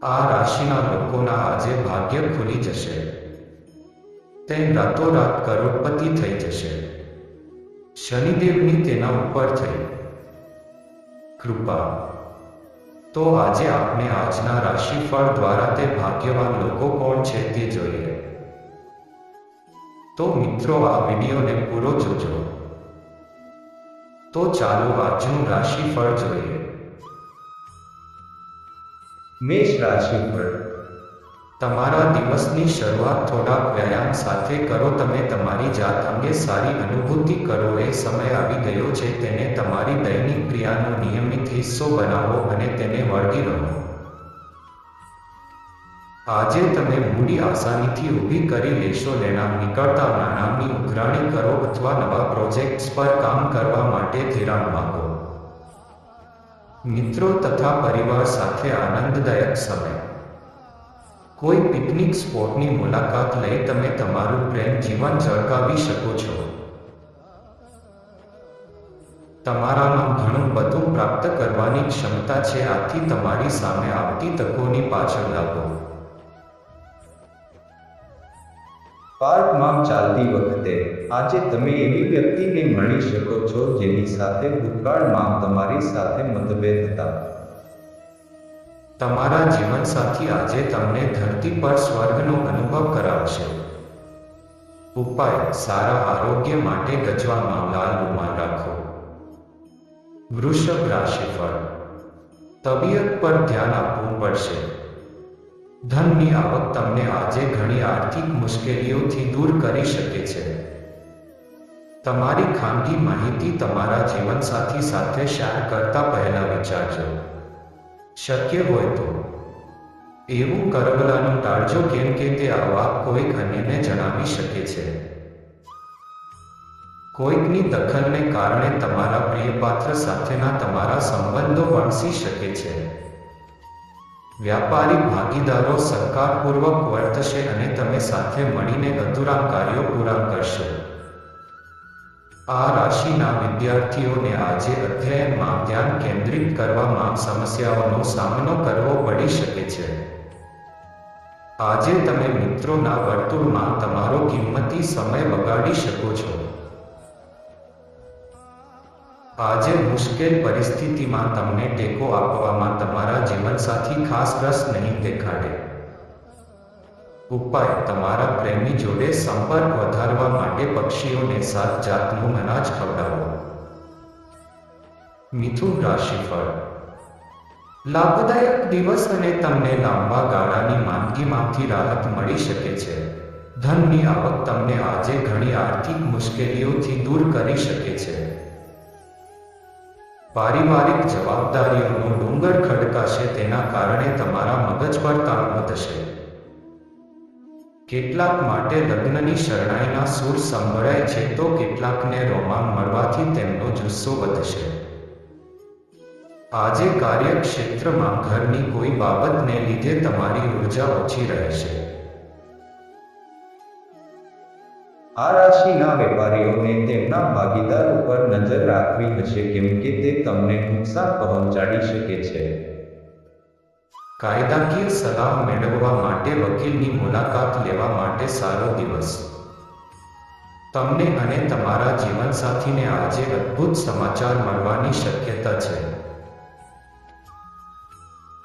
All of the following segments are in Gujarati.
આ રાશિના લોકોના આજે ભાગ્ય ખુલી જશે. તે રાતોરાત કરોડપતિ થઈ જશે. શનિદેવની તેના ઉપર થઈ કૃપા. તો આજે આપણે આજના રાશિફળ દ્વારા તે ભાગ્યવાન લોકો કોણ છે તે જોઈએ. તો મિત્રો, આ વિડીયોને પૂરો જોજો. તો ચાલો આજનું રાશિફળ જોઈએ. મેષ રાશિફળ. તમારા દિવસની શરૂઆત થોડાક વ્યાયામ સાથે કરો. તમે તમારી જાત અંગે સારી અનુભૂતિ કરો. એ સમય આવી ગયો છે. તેને તમારી દૈનિક ક્રિયાનો નિયમિત હિસ્સો બનાવો અને તેને વળગી રહો. આજે તમે મૂડી આસાનીથી ઊભી કરી લેશો. લેણા નીકળતા નાણાંની ઉઘરાણી કરો અથવા નવા પ્રોજેક્ટ્સ પર કામ કરવા માટે ધિરાણ માંગો. મિત્રો તથા પરિવાર સાથે આનંદદાયક સમય. કોઈ પિકનિક સ્પોટની મુલાકાત લઈ તમે તમારું પ્રેમ જીવન ઝળકાવી શકો છો. તમારામાં ઘણું બધું પ્રાપ્ત કરવાની ક્ષમતા છે. આથી તમારી સામે આવતી તકોની પાછળ લાગો. પાર્કમાં ચાલતી વખતે આજે તમે એવી વ્યક્તિને મળી શકો છો જેની સાથે ભૂતકાળમાં તમારી સાથે મતભેદ હતા. તમારા જીવનસાથી આજે તમને ધરતી પર સ્વર્ગનો અનુભવ કરાવશે. ઉપાય: સારા આરોગ્ય માટે ગજવામાં લાલ રૂમાલ રાખો. વૃષભ રાશિફળ. તબિયત પર ધ્યાન આપવું પડશે. ધનની આવક તમને આજે ઘણી આર્થિક મુશ્કેલીઓથી દૂર કરી શકે છે. તમારી ખાનગી માહિતી તમારા જીવનસાથી સાથે શેર કરતા પહેલા વિચારજો. શક્ય હોય તો એવું કરવલાનું ટાળજો, કેમ કે તે આ વાત કોઈક અન્યને જણાવી શકે છે. કોઈકની દખલને કારણે તમારા પ્રિયપાત્ર સાથેના તમારા સંબંધો વણસી શકે છે. વ્યાપારી ભાગીદારો સહકારપૂર્વક વર્તશે અને તમે સાથે મળીને અધૂરા કાર્યો પૂરા કરશો. આ રાશિના વિદ્યાર્થીઓને આજે અધ્યયનમાં ધ્યાન કેન્દ્રિત કરવામાં સમસ્યાઓનો સામનો કરવો પડી શકે છે. આજે તમે મિત્રોના વર્તુળમાં તમારો કિંમતી સમય બગાડી શકો છો. આજે મુશ્કેલ પરિસ્થિતિમાં તમને ટેકો આપવામાં તમારા જીવનસાથી ખાસ રસ નહીં દેખાડે. ઉપાય: તમારા પ્રેમી જોડે સંપર્ક વધારવા માટે પક્ષીઓને 7 જાતનું અનાજ ખવડાવો. મિથુન રાશિફળ. લાભદાયક દિવસ અને તમને લાંબા ગાળાની માંદગીમાંથી રાહત મળી શકે છે. ધનની આવક તમને આજે ઘણી આર્થિક મુશ્કેલીઓથી દૂર કરી શકે છે. પારિવારિક જવાબદારીઓનો ડુંગર ખડકાશે. તેના કારણે તમારા મગજ પર તાણ વધશે. કેટલાક માટે લગ્નની શરણાઈના સૂર સંભળાય છે, તો કેટલાકને રોમાંચ મળવાથી તેમનો જુસ્સો વધશે. આજે કાર્યક્ષેત્રમાં ઘરની કોઈ બાબતને લીધે તમારી ઉર્જા ઓછી રહેશે. આ રાશિના વેપારીઓને તેમના ભાગીદાર ઉપર નજર રાખવી હશે, કેમ કે તે તમને નુકસાન પહોંચાડી શકે છે. કાયદાકીય સલાહ મેળવવા માટે વકીલની મુલાકાત લેવા માટે સારો દિવસ. તમને અને તમારા જીવનસાથીને આજે અદ્ભુત સમાચાર મળવાની શક્યતા છે.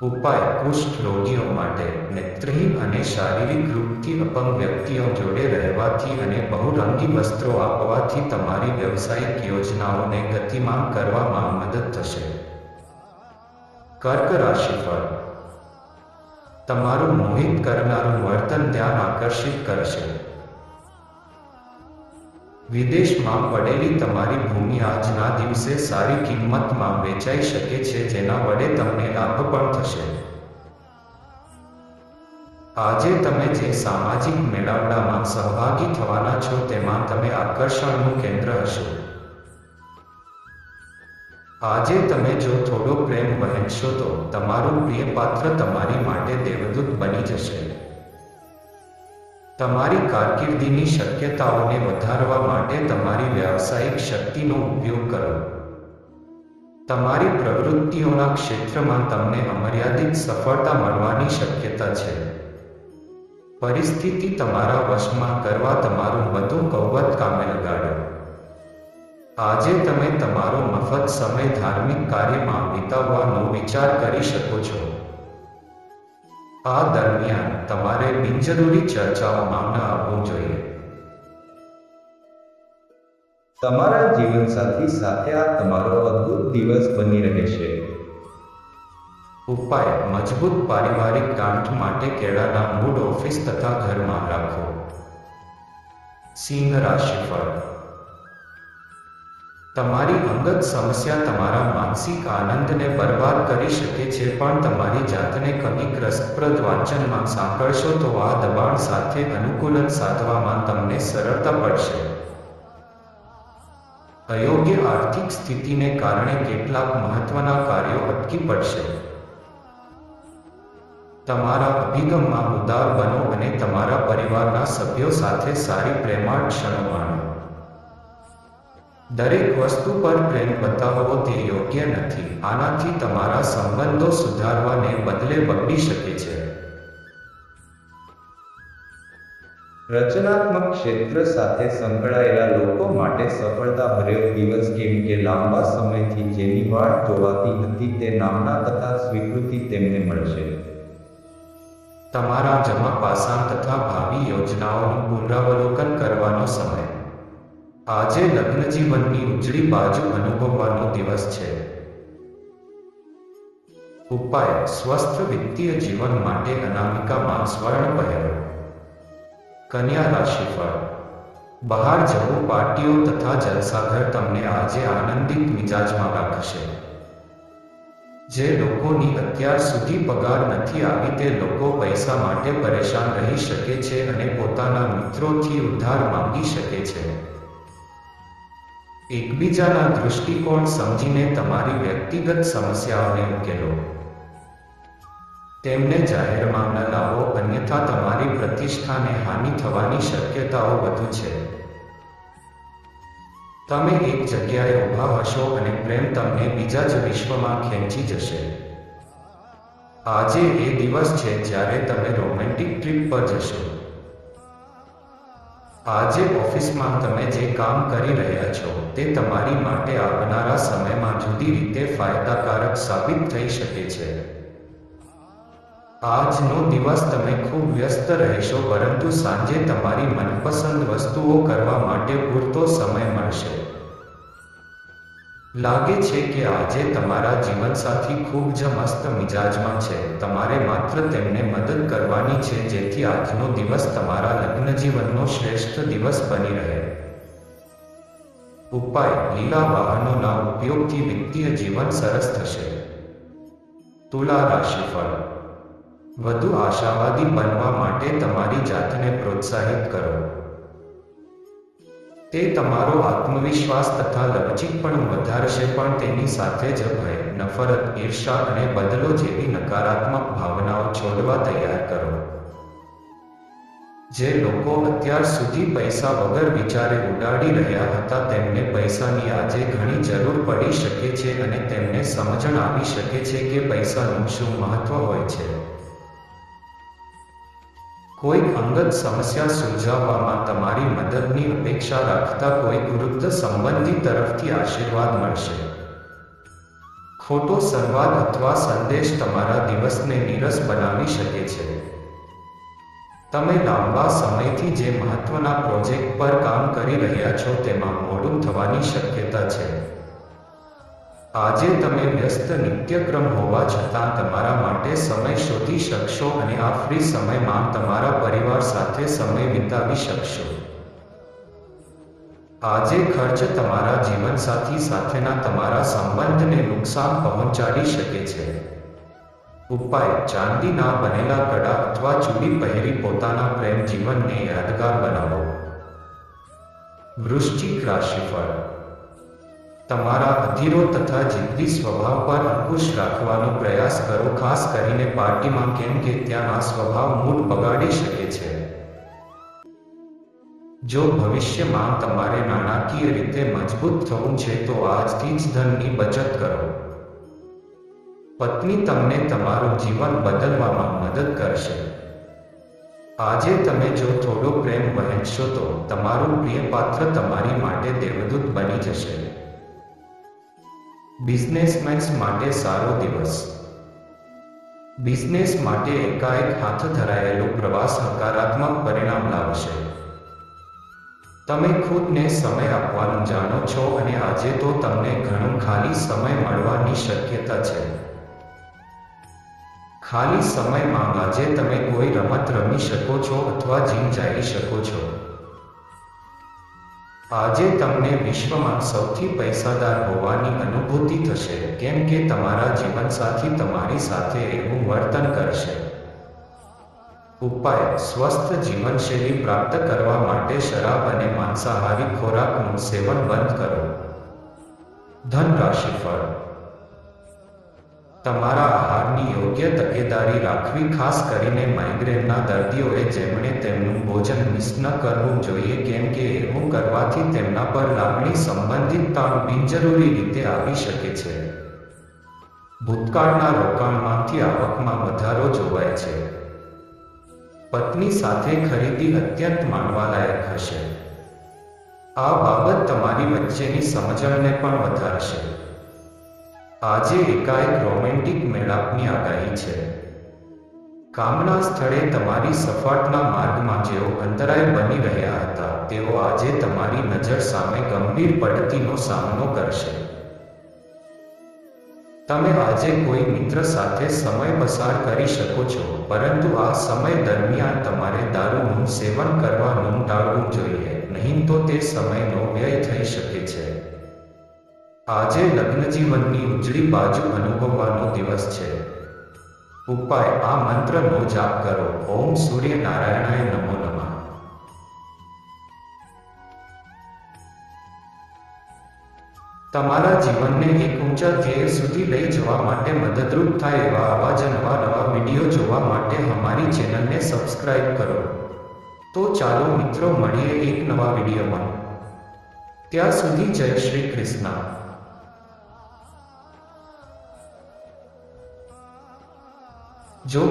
ઉપાય: કુષ્ઠ રોગીઓ માટે નેત્રહીન અને શારીરિક રૂપથી અપંગ વ્યક્તિઓ જોડે રહેવાથી અને બહુરંગી વસ્ત્રો આપવાથી તમારી વ્યવસાયિક યોજનાઓને ગતિમાન કરવામાં મદદ થશે. કર્ક રાશિફળ. તમારું મોહિત કરનારું વર્તન ધ્યાન આકર્ષિત કરશે. વિદેશમાં પડેલી તમારી ભૂમિ આજના દિવસે સારી કિંમતમાં વેચાઈ શકે છે, જેના વડે તમને લાભ પણ થશે. આજે તમે જે સામાજિક મેળાવડામાં સહભાગી થવાના છો તેમાં તમે આકર્ષણનું કેન્દ્ર હશો. આજે તમે જો થોડો પ્રેમ વહેંચશો તો તમારું પ્રિયપાત્ર તમારી માટે દેવદૂત બની જશે. તમારી કારકિર્દીની શક્યતાઓને વધારવા માટે તમારી વ્યાવસાયિક શક્તિનો ઉપયોગ કરો. તમારી પ્રવૃત્તિઓના ક્ષેત્રમાં તમને અમર્યાદિત સફળતા મળવાની શક્યતા છે. પરિસ્થિતિ તમારા વશમાં કરવા તમારું બધું કૌવત કામે લગાડો. આજે તમે તમારો મફત સમય ધાર્મિક કાર્યમાં વિતાવવાનો વિચાર કરી શકો છો. આ દરમિયાન તમારે બિનજરૂરી ચર્ચાઓમાં ન આવવું જોઈએ. તમારા જીવનસાથી સાથે આ તમારો અદ્ભુત દિવસ બની રહેશે. ઉપાય: મજબૂત પારિવારિક ગાંઠ માટે કેળાના મૂળ ઓફિસ તથા ઘરમાં રાખો. સિંહ રાશિફળ: તમારી અંગત સમસ્યા તમારા માનસિક આનંદને બરબાદ કરી શકે છે, પણ તમારી જાતને કંઈક રસપ્રદ વાંચનમાં સાંકળશો તો આ દબાણ સાથે અનુકૂલન સાધવામાં તમને સરળતા પડશે. અયોગ્ય આર્થિક સ્થિતિને કારણે કેટલાક મહત્વના કાર્યો અટકી પડશે. તમારા અભિગમમાં ઉદાર બનો અને તમારા પરિવારના સભ્યો સાથે સારી પ્રેમાળ ક્ષણો માણો. દરેક વસ્તુ પર પ્રેમ બતાવવો તે યોગ્ય નથી. આનાથી તમારા સંબંધો સુધારવાને બદલે બગડી શકે છે. રચનાત્મક ક્ષેત્ર સાથે સંકળાયેલા લોકો માટે સફળતાભર્યો દિવસ, કેમ કે લાંબા સમયથી જેની વાટ જોવાતી હતી તે નામના તથા સ્વીકૃતિ તેમને મળશે. તમારા જમા પાસાં તથા ભાવિ યોજનાઓનું પુનરાવલોકન કરવાનો સમય. આજે લગ્નજીવનની ઉજળી બાજુ અનુભવવાનો દિવસ છે. ઉપાય: સ્વસ્થ વિત્તીય જીવન માટે અનામિકામાં સ્વર્ણ પહેરો. કન્યા રાશિફળ: બહાર જવું, પાર્ટીઓ તથા જલસાઘર તમને આજે આનંદિત મિજાજમાં રાખશે. જે લોકોની અત્યાર સુધી પગાર નથી આવી તે લોકો પૈસા માટે પરેશાન રહી શકે છે અને પોતાના મિત્રોથી ઉધાર માંગી શકે છે. એકબીજાના દૃષ્ટિકોણ સમજીને તમારી વ્યક્તિગત સમસ્યાઓને ઉકેલો. તેમને જાહેરમાં ન લાવો, અન્યથા તમારી પ્રતિષ્ઠાને હાનિ થવાની શક્યતાઓ વધુ છે. તમે એક જગ્યાએ ઊભા હશો અને પ્રેમ તમને બીજા જ વિશ્વમાં ખેંચી જશે. આજે એ દિવસ છે જ્યારે તમે રોમેન્ટિક ટ્રીપ પર જશો. આજે ઓફિસમાં તમે જે કામ કરી રહ્યા છો તે તમારી માટે આવનારા સમયમાં જુદી રીતે ફાયદાકારક સાબિત થઈ શકે છે. આજનો દિવસ તમે ખૂબ વ્યસ્ત રહેશો, પરંતુ સાંજે તમારી મનપસંદ વસ્તુઓ કરવા માટે પૂરતો સમય મળશે. લાગે છે કે આજે તમારા જીવનસાથી ખૂબ જ મસ્ત મિજાજમાં છે. તમારે માત્ર તેમને મદદ કરવાની છે જેથી આજનો દિવસ તમારા લગ્નજીવનનો શ્રેષ્ઠ દિવસ બની રહે. ઉપાય: લીલા વાહનોના ઉપયોગથી વિત્તીય જીવન સરસ થશે. તુલા રાશિફળ: વધુ આશાવાદી બનવા માટે તમારી જાતને પ્રોત્સાહિત કરો. તે તમારો આત્મવિશ્વાસ તથા લવચીકપણું વધારશે, પણ તેની સાથે જ ભય, નફરત, ઈર્ષા અને બદલો જેવી નકારાત્મક ભાવનાઓ છોડવા તૈયાર કરો. જે લોકો અત્યાર સુધી પૈસા વગર વિચારે ઉડાડી રહ્યા હતા તેમને પૈસાની આજે ઘણી જરૂર પડી શકે છે અને તેમને સમજણ આવી શકે છે કે પૈસાનું શું મહત્વ હોય છે. કોઈક અંગત સમસ્યા સુલઝાવવામાં તમારી મદદની અપેક્ષા રાખતા કોઈક વૃદ્ધ સંબંધી તરફથી આશીર્વાદ મળશે. ખોટો સંવાદ અથવા સંદેશ તમારા દિવસને નીરસ બનાવી શકે છે. તમે લાંબા સમયથી જે મહત્વના પ્રોજેક્ટ પર કામ કરી રહ્યા છો તેમાં મોડું થવાની શક્યતા છે. આજે તમે વ્યસ્ત નિત્યક્રમ હોવા છતાં તમારા માટે સમય શોધી શકશો અને આ ફ્રી સમયમાં તમારા પરિવાર સાથે સમય વિતાવી શકશો. આજે ખર્ચ તમારા જીવનસાથી સાથેના તમારા સંબંધને નુકસાન પહોંચાડી શકે છે. ઉપાય: ચાંદીના બનેલા કડા અથવા ચૂડી પહેરી પોતાના પ્રેમ જીવનને યાદગાર બનાવો. વૃશ્ચિક રાશિફળ: તમારા અધીરો તથા જિદ્દી સ્વભાવ પર અંકુશ રાખવાનો પ્રયાસ કરો, ખાસ કરીને પાર્ટીમાં, કેમ કે ત્યાં આ સ્વભાવ મૂડ બગાડી શકે છે. જો ભવિષ્યમાં તમારે નાણાકીય રીતે મજબૂત થવું છે તો આજથી જ ધનની બચત કરો. પત્ની તમને તમારું જીવન બદલવામાં મદદ કરશે. આજે તમે જો થોડો પ્રેમ વહેંચશો તો તમારું પ્રિય પાત્ર તમારી માટે દેવદૂત બની જશે. બિઝનેસમેન્સ માટે સારો દિવસ. બિઝનેસ માટે એકાએક હાથ ધરાયેલો પ્રવાસ હકારાત્મક પરિણામ લાવશે. તમે ખુદને સમય આપવાનું જાણો છો અને આજે તો તમને ઘણો ખાલી સમય મળવાની શક્યતા છે. ખાલી સમયમાં આજે તમે કોઈ રમત રમી શકો છો અથવા જીમ જઈ શકો છો. આજે તમને વિશ્વમાં સૌથી પૈસાદાર હોવાની અનુભૂતિ થશે કેમ કે તમારા જીવનસાથી તમારી સાથે એવું વર્તન કરશે. ઉપાય: સ્વસ્થ જીવનશૈલી પ્રાપ્ત કરવા માટે શરાબ અને માંસાહારી ખોરાકનું સેવન બંધ કરો. ધન રાશિફળ: તમારા આહારની યોગ્ય તકેદારી રાખવી, ખાસ કરીને માઇગ્રેનના દર્દીઓએ જેમણે તેમનું ભોજન મિસ ન કરવું જોઈએ કેમ કે એવું કરવાથી તેમના પર લાગણી સંબંધિત તાણ બિનજરૂરી રીતે આવી શકે છે. ભૂતકાળના રોકાણમાંથી આવકમાં વધારો જોવાય છે. પત્ની સાથે ખરીદી અત્યંત માણવાલાયક હશે. આ બાબત તમારી વચ્ચેની સમજણને પણ વધારશે. આજે એકાએક રોમેન્ટિક મેળાપની આગાહી છે. કામના સ્થળે તમારી સફળતાના માર્ગમાં જેઓ અંતરાય બની રહ્યા હતા તેઓ આજે તમારી નજર સામે ગંભીર પડતીનો સામનો કરશે. તમે આજે કોઈ મિત્ર સાથે સમય પસાર કરી શકો છો, પરંતુ આ સમય દરમિયાન તમારે દારૂનું સેવન કરવાનું ટાળવું જોઈએ, નહીં તો તે સમયનો વ્યય થઈ શકે છે. આજે લગ્નજીવનની ઉજળી બાજુ અનુભવવાનો દિવસ છે. ઉપાય: આ મંત્રનો જાપ કરો. ઓમ સૂર્યનારાયણાય નમો નમઃ. તમારા જીવનને એક ઊંચા ધ્યેય સુધી લઈ જવા માટે મદદરૂપ થાય એવા આવા જ નવા વિડીયો જોવા માટે અમારી ચેનલને સબસ્ક્રાઇબ કરો. તો ચાલો મિત્રો, મળીએ એક નવા વિડીયોમાં. ત્યાં સુધી જય શ્રી કૃષ્ણ. જો